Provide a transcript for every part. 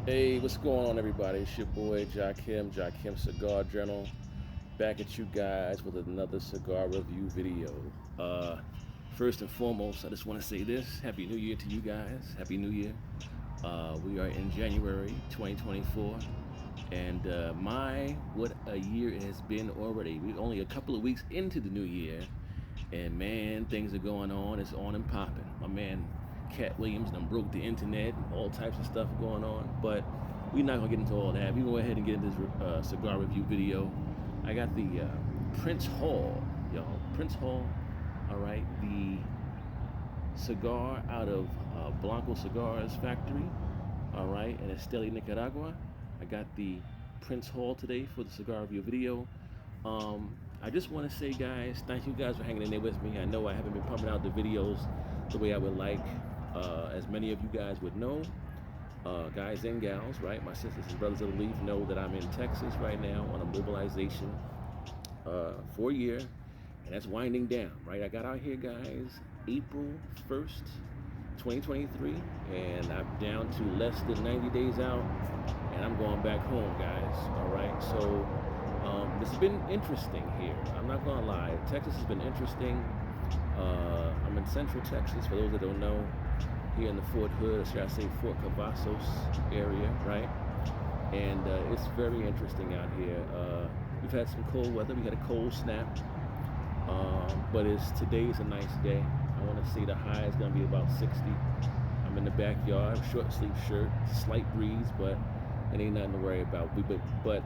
Hey, what's going on, everybody? It's your boy Jakim Cigar Journal, back at you guys with another cigar review video. First and foremost, I just want to say this: Happy New Year to you guys. Happy New Year. We are in January 2024, and what a year it has been already. We're only a couple of weeks into the new year, and man, things are going on. It's on and popping. My man Cat Williams done broke the internet and all types of stuff going on, but we're not gonna get into all that. We go ahead and get into this cigar review video. I got the Prince Hall, y'all. Prince Hall, all right, the cigar out of Blanco Cigars factory, all right, in Esteli, Nicaragua. I got the Prince Hall today for the cigar review video. I just want to say, guys, thank you guys for hanging in there with me. I know I haven't been pumping out the videos the way I would like. As many of you guys would know, guys and gals, right? My sisters and brothers of the leaf know that I'm in Texas right now on a mobilization for a year, and that's winding down, right? I got out here, guys, April 1st, 2023, and I'm down to less than 90 days out, and I'm going back home, guys, all right? So this has been interesting here. I'm not gonna lie, Texas has been interesting. I'm in Central Texas, for those that don't know, here in the Fort Hood, or should I say Fort Cavazos area, right? And it's very interesting out here. We've had some cold weather. We had a cold snap, but today is a nice day. I want to say the high is going to be about 60. I'm in the backyard, short sleeve shirt, slight breeze, but it ain't nothing to worry about. But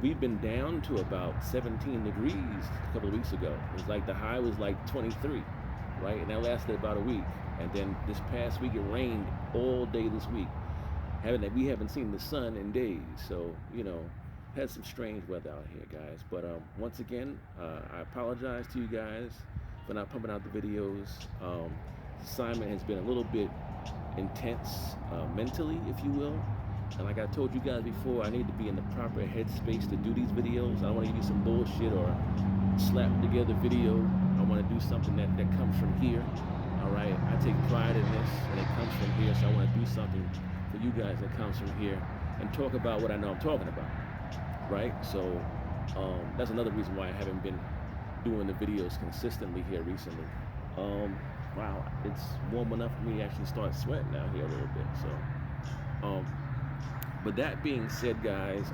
we've been down to about 17 degrees a couple of weeks ago. It was like the high was like 23, right? And that lasted about a week. And then this past week, it rained all day this week. We haven't seen the sun in days. So, had some strange weather out here, guys. But once again, I apologize to you guys for not pumping out the videos. The assignment has been a little bit intense mentally, if you will. And like I told you guys before, I need to be in the proper headspace to do these videos. I don't want to give you some bullshit or slap together video. I want to do something that comes from here. All right, I take pride in this, and it comes from here, so I want to do something for you guys that comes from here and talk about what I know I'm talking about, right? So that's another reason why I haven't been doing the videos consistently here recently. Wow, it's warm enough for me to actually start sweating out here a little bit. So, but that being said, guys,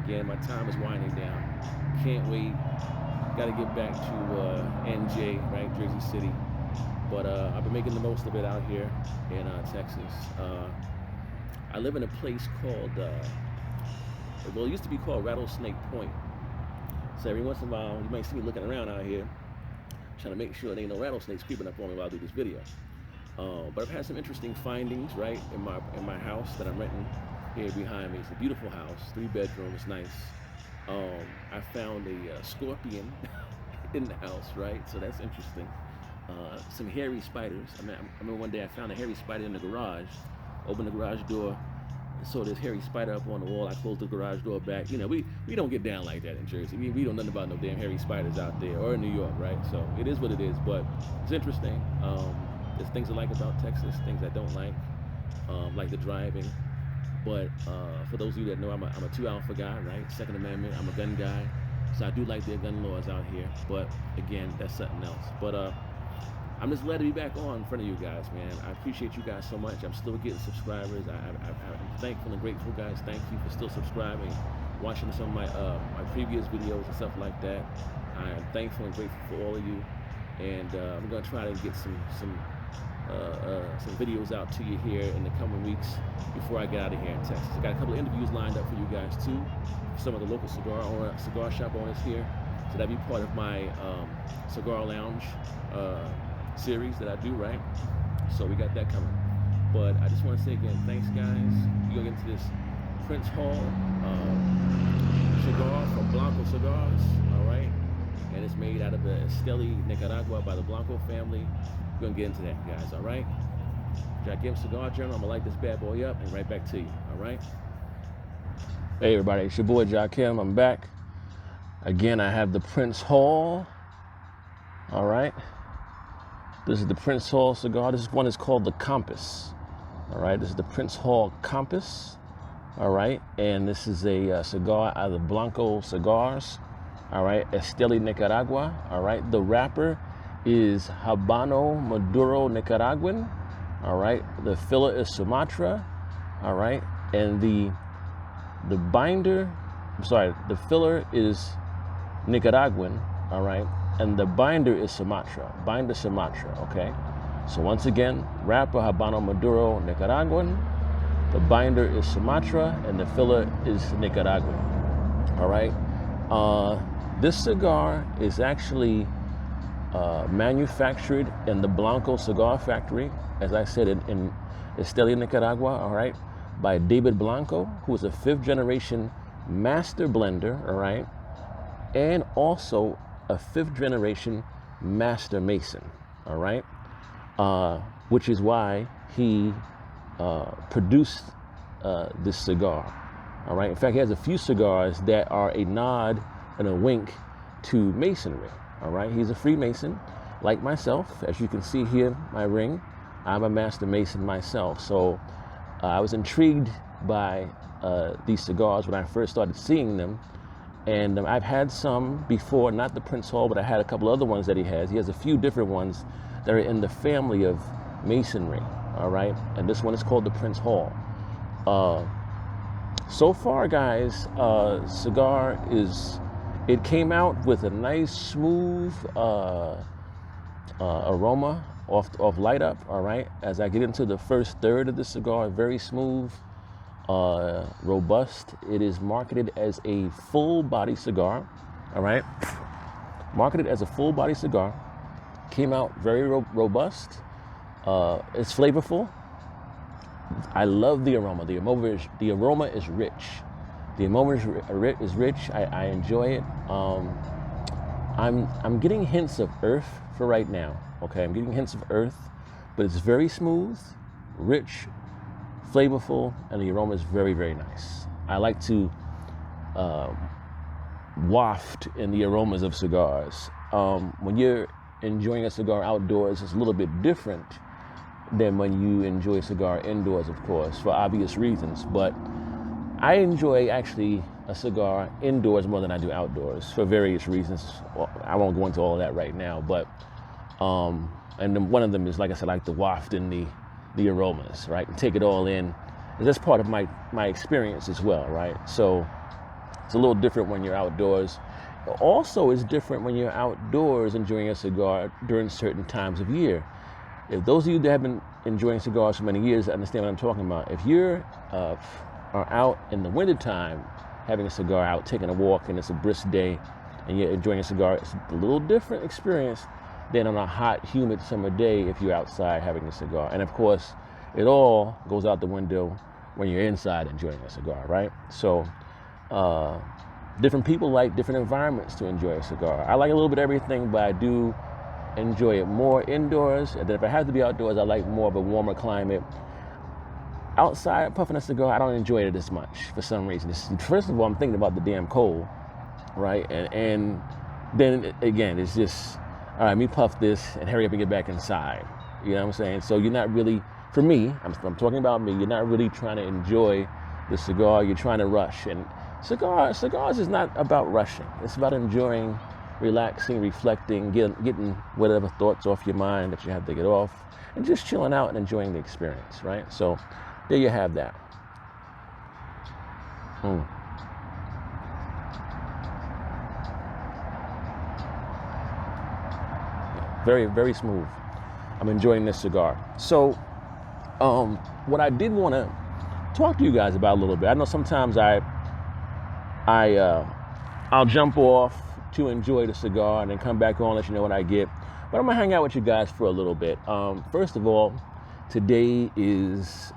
again, my time is winding down. Can't wait. Got to get back to NJ, right, Jersey City. But I've been making the most of it out here in Texas. I live in a place called, it used to be called Rattlesnake Point. So every once in a while, you might see me looking around out here, trying to make sure there ain't no rattlesnakes creeping up on me while I do this video. But I've had some interesting findings, right, in my house that I'm renting here behind me. It's a beautiful house, 3 bedrooms, nice. I found a scorpion in the house, right? So that's interesting. Some hairy spiders. I remember one day I found a hairy spider in the garage. Opened the garage door, and saw this hairy spider up on the wall. I closed the garage door back. We don't get down like that in Jersey. We don't know nothing about no damn hairy spiders out there, or in New York, right? So it is what it is, but it's interesting. There's things I like about Texas, things I don't like the driving. But for those of you that know, I'm a 2 alpha guy, right? Second Amendment, I'm a gun guy. So I do like their gun laws out here. But again, that's something else. But I'm just glad to be back on in front of you guys, man. I appreciate you guys so much. I'm still getting subscribers. I'm thankful and grateful, guys. Thank you for still subscribing watching some of my previous videos and stuff like that. I am thankful and grateful for all of you, and I'm gonna try to get some videos out to you here in the coming weeks before I get out of here in Texas. I got a couple of interviews lined up for you guys too. Some of the local cigar shop owners here, so that'll be part of my cigar lounge series that I do, right? So we got that coming. But I just want to say again, thanks guys. We're gonna get into this Prince Hall cigar from Blanco Cigars, all right? And it's made out of the Esteli, Nicaragua by the Blanco family. We're gonna get into that, guys, all right? Jakim Cigar Journal, I'm gonna light this bad boy up and right back to you, all right? Hey everybody, it's your boy Jakim, I'm back. Again, I have the Prince Hall, all right? This is the Prince Hall cigar. This one is called the Compass, all right? This is the Prince Hall Compass, all right? And this is a cigar out of the Blanco Cigars, all right? Esteli, Nicaragua, all right? The wrapper is Habano Maduro Nicaraguan, all right? The filler is Sumatra, all right? And the binder, the filler is Nicaraguan, all right? And the binder is Sumatra, binder Sumatra, okay? So once again, wrapper Habano Maduro Nicaraguan, the binder is Sumatra, and the filler is Nicaraguan, all right? This cigar is actually manufactured in the Blanco Cigar Factory, as I said, in Esteli, Nicaragua, all right, by David Blanco, who is a 5th generation master blender, all right, and also a 5th generation master mason, all right, which is why he produced this cigar, all right. In fact, he has a few cigars that are a nod and a wink to masonry, all right. He's a Freemason, like myself. As you can see here, my ring, I'm a master mason myself. So I was intrigued by these cigars when I first started seeing them. And I've had some before, not the Prince Hall, but I had a couple other ones that he has. He has a few different ones that are in the family of masonry, all right? And this one is called the Prince Hall. So far, guys, cigar it came out with a nice, smooth aroma off light up, all right? As I get into the first third of the cigar, very smooth, robust. It is marketed as a full body cigar, all right? Marketed as a full body cigar. Came out very robust. It's flavorful. I love the aroma. The aroma is rich. The aroma is rich. I enjoy it. I'm getting hints of earth for right now. Okay, I'm getting hints of earth, but it's very smooth, rich, flavorful, and the aroma is very, very nice. I like to waft in the aromas of cigars. When you're enjoying a cigar outdoors, it's a little bit different than when you enjoy a cigar indoors, of course, for obvious reasons. But I enjoy actually a cigar indoors more than I do outdoors for various reasons. Well, I won't go into all of that right now, but and then one of them is, like I said, I like to waft in the aromas, right? And take it all in. And that's part of my experience as well, right? So it's a little different when you're outdoors. Also, it's different when you're outdoors enjoying a cigar during certain times of year. If those of you that have been enjoying cigars for many years understand what I'm talking about. If you're are out in the wintertime having a cigar out, taking a walk, and it's a brisk day, and you're enjoying a cigar, it's a little different experience than on a hot, humid summer day if you're outside having a cigar. And of course, it all goes out the window when you're inside enjoying a cigar, right? So different people like different environments to enjoy a cigar. I like a little bit of everything, but I do enjoy it more indoors. And then if I have to be outdoors, I like more of a warmer climate. Outside puffing a cigar, I don't enjoy it as much for some reason. First of all, I'm thinking about the damn cold, right? And then again, it's just, all right, let me puff this and hurry up and get back inside. You know what I'm saying? So you're not really, for me, I'm talking about me, you're not really trying to enjoy the cigar, you're trying to rush. And cigars is not about rushing. It's about enjoying, relaxing, reflecting, getting whatever thoughts off your mind that you have to get off, and just chilling out and enjoying the experience, right? So there you have that. Very, very smooth. I'm enjoying this cigar. So, what I did want to talk to you guys about a little bit. I know sometimes I'll jump off to enjoy the cigar and then come back on, let you know what I get. But I'm gonna hang out with you guys for a little bit. First of all, today is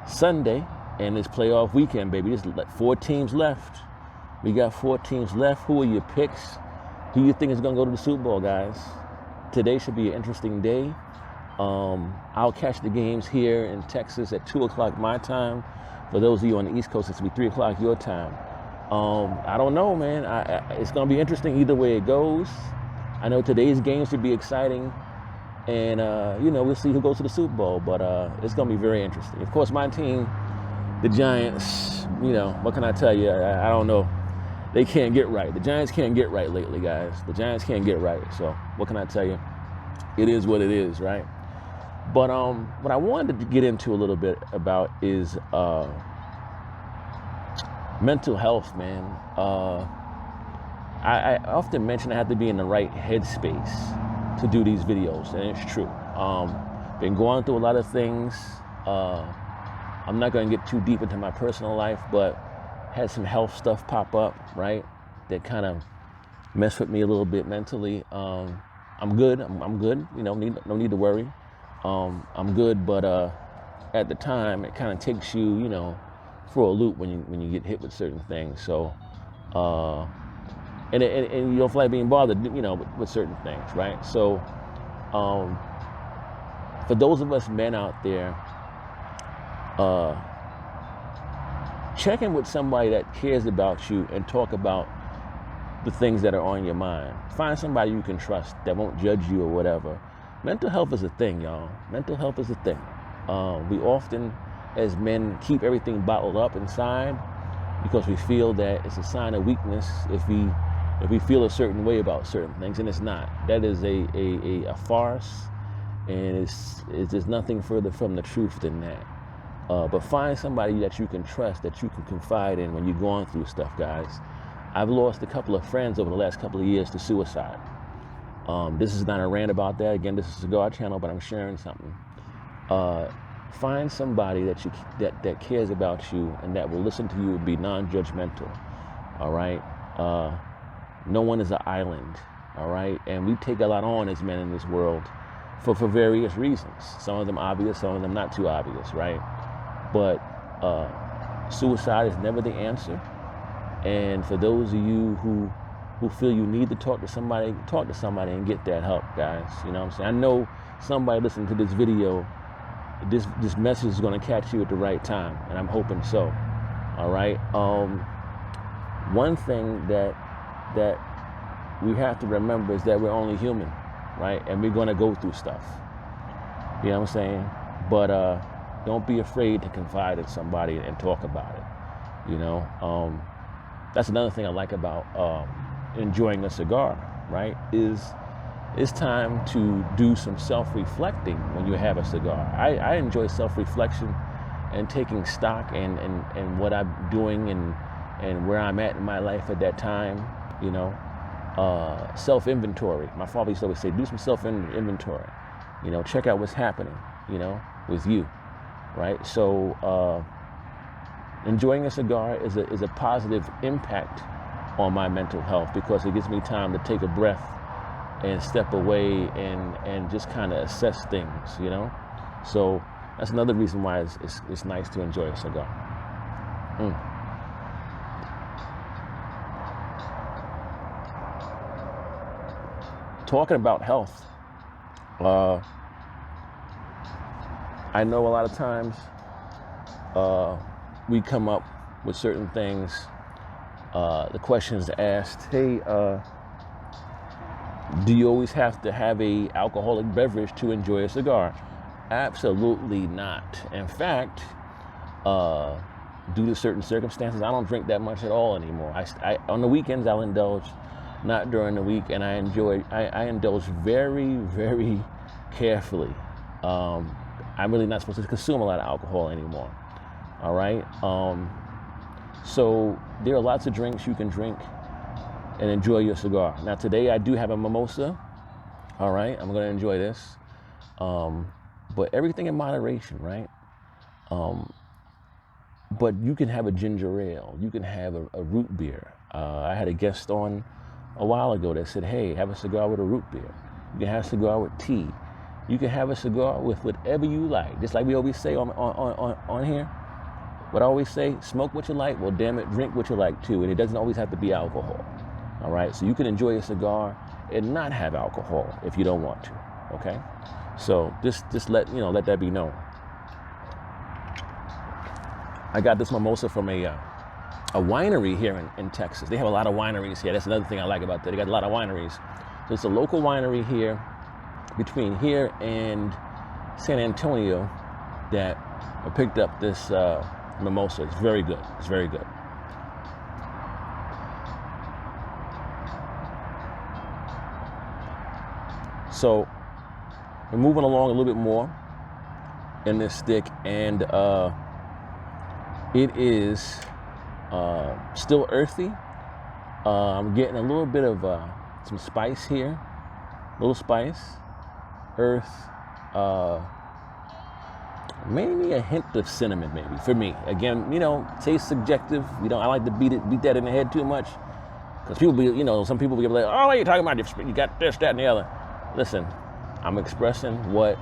Sunday, and it's playoff weekend, baby. There's 4 teams left. We got 4 teams left. Who are your picks? Who you think is gonna go to the Super Bowl, guys? Today should be an interesting day. I'll catch the games here in Texas at 2 o'clock my time. For those of you on the East Coast, it's gonna be 3 o'clock your time. I don't know, man. It's gonna be interesting either way it goes. I know today's game should be exciting, and we'll see who goes to the Super Bowl. But it's gonna be very interesting. Of course, my team, the Giants. What can I tell you? I don't know. They can't get right. The Giants can't get right lately, guys. The Giants can't get right. So what can I tell you? It is what it is, right? But what I wanted to get into a little bit about is mental health, man. I often mention I have to be in the right headspace to do these videos, and it's true. Been going through a lot of things. I'm not going to get too deep into my personal life, but had some health stuff pop up, right? That kind of messed with me a little bit mentally. I'm good. I'm good. No need to worry. I'm good, but at the time, it kind of takes you, for a loop when you get hit with certain things. So, and you don't feel like being bothered, with certain things, right? So, for those of us men out there, check in with somebody that cares about you and talk about the things that are on your mind. Find somebody you can trust that won't judge you or whatever. Mental health is a thing, y'all. Mental health is a thing. We often, as men, keep everything bottled up inside because we feel that it's a sign of weakness if we feel a certain way about certain things, and it's not. That is a farce, and there's nothing further from the truth than that. But find somebody that you can trust, that you can confide in when you're going through stuff, guys. I've lost a couple of friends over the last couple of years to suicide. This is not a rant about that. Again, this is a Cigar channel, but I'm sharing something. Find somebody that cares about you and that will listen to you and be non-judgmental. All right. No one is an island. All right. And we take a lot on as men in this world for various reasons. Some of them obvious, some of them not too obvious, right? But suicide is never the answer. And for those of you who feel you need to talk to somebody and get that help, guys. You know what I'm saying? I know somebody listening to this video, this message is going to catch you at the right time, and I'm hoping so. All right. One thing that we have to remember is that we're only human, right? And we're going to go through stuff. You know what I'm saying? But don't be afraid to confide in somebody and talk about it. That's another thing I like about enjoying a cigar, right? It's time to do some self-reflecting when you have a cigar. I enjoy self-reflection and taking stock and what I'm doing and where I'm at in my life at that time, self-inventory. My father used to always say, do some self-inventory, check out what's happening, with you, right? So enjoying a cigar is a positive impact on my mental health because it gives me time to take a breath and step away and just kind of assess things, So that's another reason why it's nice to enjoy a cigar. Talking about health, I know a lot of times we come up with certain things. The question is asked, hey, do you always have to have a alcoholic beverage to enjoy a cigar? Absolutely not. In fact, due to certain circumstances, I don't drink that much at all anymore. I on the weekends I'll indulge, not during the week, and I indulge very, very carefully. I'm really not supposed to consume a lot of alcohol anymore. All right. So there are lots of drinks you can drink and enjoy your cigar. Now today I do have a mimosa. All right, I'm gonna enjoy this, but everything in moderation, right? Um, but you can have a ginger ale, you can have a root beer. I had a guest on a while ago that said, hey, have a cigar with a root beer. You can have a cigar with tea. You can have a cigar with whatever you like. Just like we always say on here. What I always say, smoke what you like, well, damn it, drink what you like too. And it doesn't always have to be alcohol. All right, so you can enjoy a cigar and not have alcohol if you don't want to, okay? So just let that be known. I got this mimosa from a winery here in Texas. They have a lot of wineries here. That's another thing I like about that. They got a lot of wineries. So it's a local winery here, between here and San Antonio, that I picked up this mimosa. It's very good. It's very good. So we're moving along a little bit more in this stick, and it is still earthy. I'm getting a little bit of some spice here, a little spice, earth, maybe a hint of cinnamon, maybe for me. Again, taste subjective. I like to beat that in the head too much, because people be, some people be like, oh, what are you talking about? You got this, that, and the other. Listen, I'm expressing what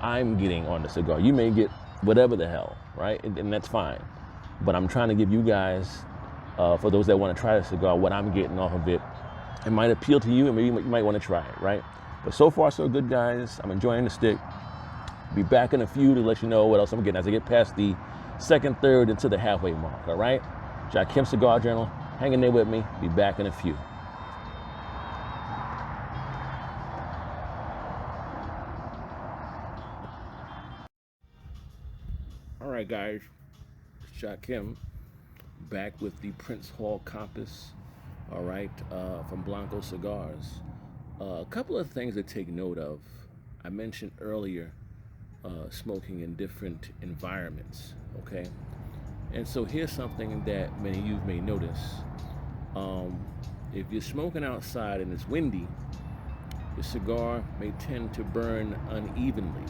I'm getting on the cigar. You may get whatever the hell, right? And that's fine. But I'm trying to give you guys, for those that want to try the cigar, what I'm getting off of it. It might appeal to you, and maybe you might want to try it, right? But so far, so good, guys. I'm enjoying the stick. Be back in a few to let you know what else I'm getting as I get past the second, third, into the halfway mark, all right? Jakim Cigar Journal, hanging there with me. Be back in a few. All right, guys. It's Jakim, back with the Prince Hall Compass, all right, from Blanco Cigars. A couple of things to take note of. I mentioned earlier smoking in different environments, okay? And so here's something that many of you may notice. If you're smoking outside and it's windy, your cigar may tend to burn unevenly.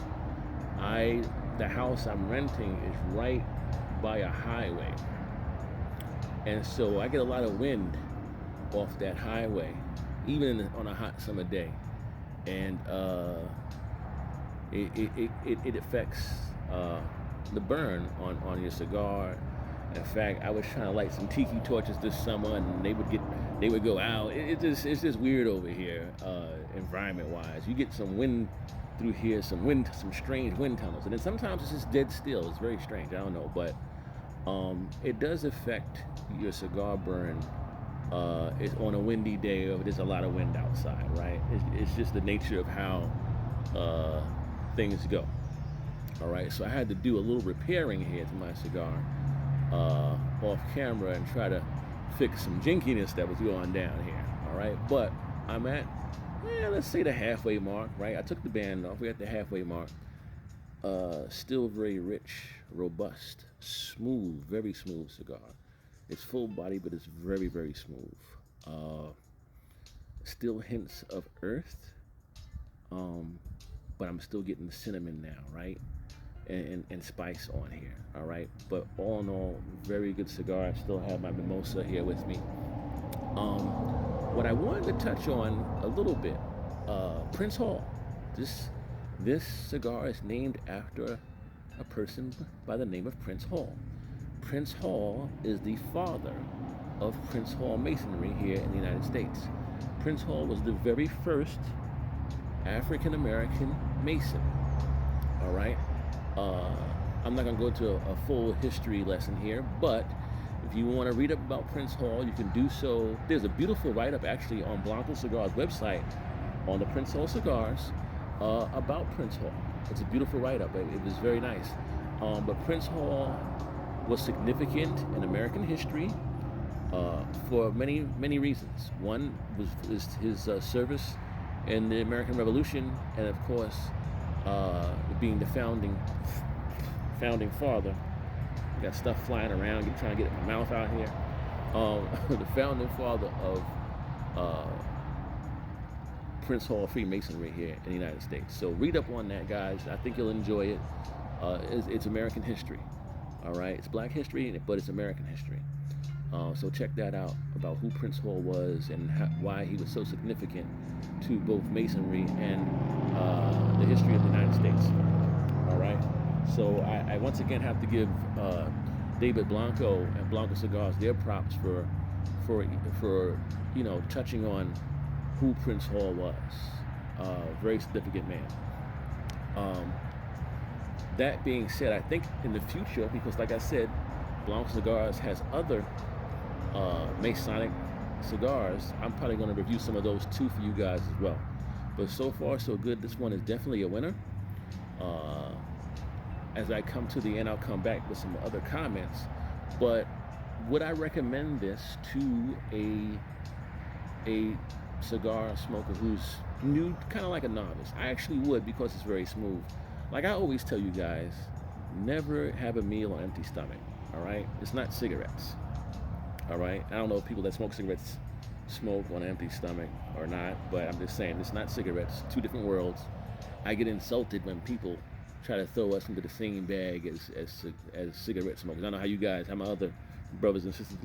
The house I'm renting is right by a highway, and so I get a lot of wind off that highway, even on a hot summer day, and it affects the burn on your cigar. In fact, I was trying to light some tiki torches this summer, and they would go out. It's just weird over here, environment-wise. You get some wind through here, some strange wind tunnels, and then sometimes it's just dead still. It's very strange. I don't know, but it does affect your cigar burn. It's on a windy day, or there's a lot of wind outside, right? It's just the nature of how things go. All right, so I had to do a little repairing here to my cigar off camera and try to fix some jinkiness that was going down here. All right, but I'm at, let's say the halfway mark, right? I took the band off. We're at the halfway mark. Still very rich, robust, smooth, very smooth cigar. It's full body, but it's very, very smooth. Still hints of earth, but I'm still getting cinnamon now, right? And spice on here, all right? But all in all, very good cigar. I still have my mimosa here with me. What I wanted to touch on a little bit, Prince Hall. This cigar is named after a person by the name of Prince Hall. Prince Hall is the father of Prince Hall Masonry here in the United States. Prince Hall was the very first African American Mason, all right? I'm not going to go into a full history lesson here, but if you want to read up about Prince Hall, you can do so. There's a beautiful write-up actually on Blanco Cigars' website on the Prince Hall cigars about Prince Hall. It's a beautiful write-up. It was very nice. But Prince Hall was significant in American history for many, many reasons. One was his service in the American Revolution, and of course, being the founding father. Got stuff flying around. You're trying to get my mouth out here. The founding father of Prince Hall Freemasonry here in the United States. So read up on that, guys. I think you'll enjoy it. It's American history. All right, it's Black history, but it's American history. So check that out about who Prince Hall was and why he was so significant to both Masonry and the history of the United States. All right. So I once again have to give David Blanco and Blanco Cigars their props for touching on who Prince Hall was. Very significant man. That being said, I think in the future, because like I said, Blanco Cigars has other Masonic cigars, I'm probably going to review some of those too for you guys as well. But so far so good. This one is definitely a winner. As I come to the end, I'll come back with some other comments. But would I recommend this to a cigar smoker who's new, kind of like a novice? I actually would, because it's very smooth. Like I always tell you guys, never have a meal on an empty stomach. All right, it's not cigarettes. All right, I don't know if people that smoke cigarettes smoke on an empty stomach or not, but I'm just saying it's not cigarettes. Two different worlds. I get insulted when people try to throw us into the same bag as cigarette smokers. I don't know how you guys, how my other brothers and sisters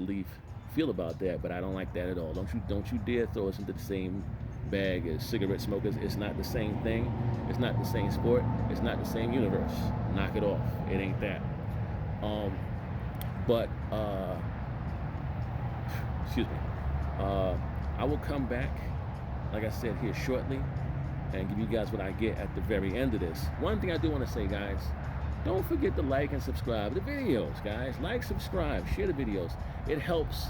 feel about that, but I don't like that at all. Don't you dare throw us into the same bag as cigarette smokers. It's not the same thing. It's not the same sport. It's not the same universe. Knock it off. It ain't that. Excuse me. I will come back, like I said, here shortly, and give you guys what I get at the very end of this. One thing I do want to say, guys, don't forget to like and subscribe to the videos, guys. Like, subscribe, share the videos. It helps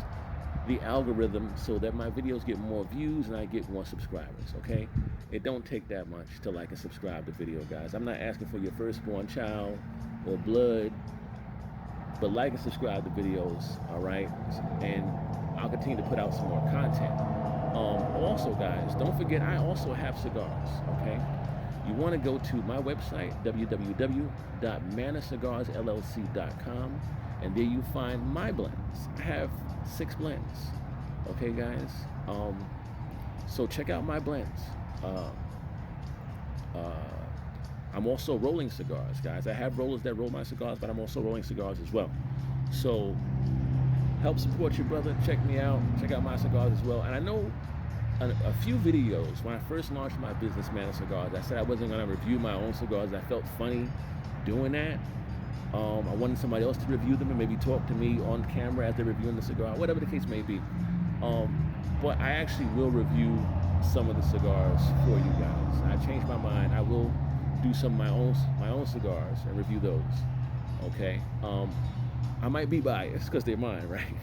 the algorithm so that my videos get more views and I get more subscribers, okay? It don't take that much to like and subscribe to video, guys. I'm not asking for your firstborn child or blood, but like and subscribe to videos, all right? And I'll continue to put out some more content. Also, guys, don't forget, I also have cigars, okay? You want to go to my website, www.manacigars.llc.com, and there you find my blends. I have 6 blends, okay, guys? So check out my blends. I'm also rolling cigars, guys. I have rollers that roll my cigars, but I'm also rolling cigars as well. So help support your brother. Check me out. Check out my cigars as well. And I know a few videos, when I first launched my business, Mana Cigars, I said I wasn't going to review my own cigars. I felt funny doing that. I wanted somebody else to review them and maybe talk to me on camera as they're reviewing the cigar, whatever the case may be. But I actually will review some of the cigars for you guys. I changed my mind. I will do some of my own cigars and review those. Okay. I might be biased because they're mine, right?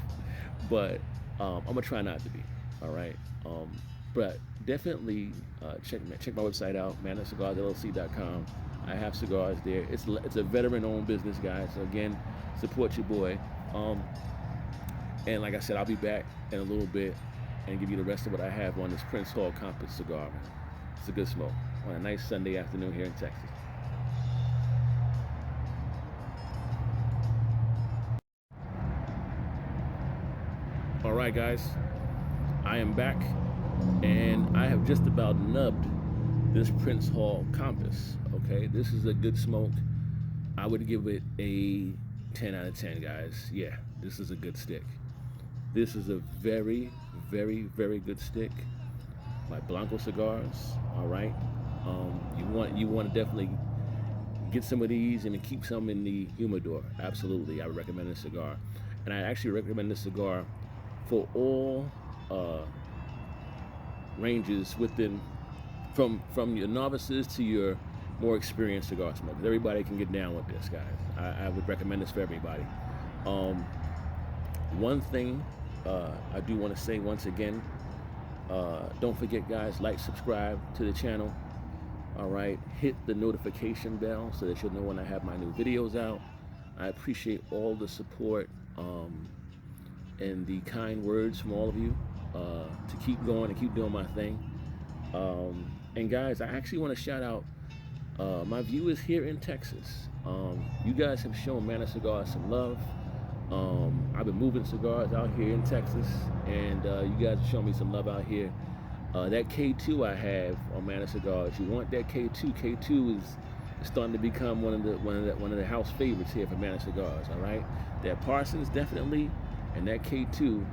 But I'm gonna try not to be. All right. But definitely check my website out, manacigars.llc.com. I have cigars there. It's a veteran-owned business, guys. So again, support your boy. And like I said, I'll be back in a little bit and give you the rest of what I have on this Prince Hall Compass cigar. It's a good smoke on a nice Sunday afternoon here in Texas. All right, guys, I am back, and I have just about nubbed this Prince Hall Compass. Okay, this is a good smoke. I would give it a 10 out of 10, guys. Yeah, this is a good stick. This is a very, very, very good stick. My Blanco cigars. All right, you want to definitely get some of these and keep some in the humidor. Absolutely, I would recommend this cigar, and I actually recommend this cigar for all ranges within, from your novices to your more experienced cigar smokers. Everybody can get down with this, guys. I would recommend this for everybody. One thing I do want to say once again, don't forget, guys, like, subscribe to the channel. All right, hit the notification bell so that you'll know when I have my new videos out. I appreciate all the support and the kind words from all of you to keep going and keep doing my thing. And guys, I actually want to shout out my viewers here in Texas. You guys have shown Mana Cigars some love. I've been moving cigars out here in Texas, and you guys have shown me some love out here. That K2 I have on Manor Cigars. You want that K2? K2 is starting to become one of the house favorites here for Manor Cigars. All right, that Parsons definitely, and that K2,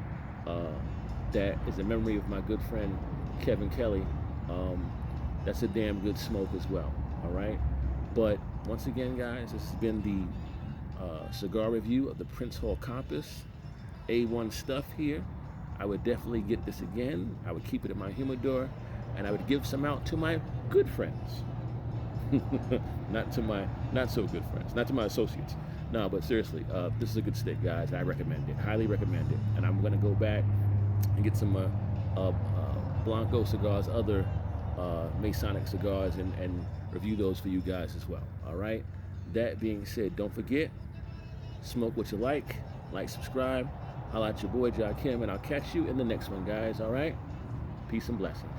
that is a memory of my good friend Kevin Kelly. That's a damn good smoke as well. All right, but once again, guys, this has been the cigar review of the Prince Hall Compass. A1 stuff here. I would definitely get this again. I would keep it in my humidor, and I would give some out to my good friends. Not to my not so good friends, not to my associates. No, but seriously, this is a good stick, guys. I recommend it, highly recommend it. And I'm gonna go back and get some Blanco cigars, other Masonic cigars, and review those for you guys as well. All right. That being said, don't forget, smoke what you like, subscribe. Holla at your boy Jakim, and I'll catch you in the next one, guys. All right? Peace and blessings.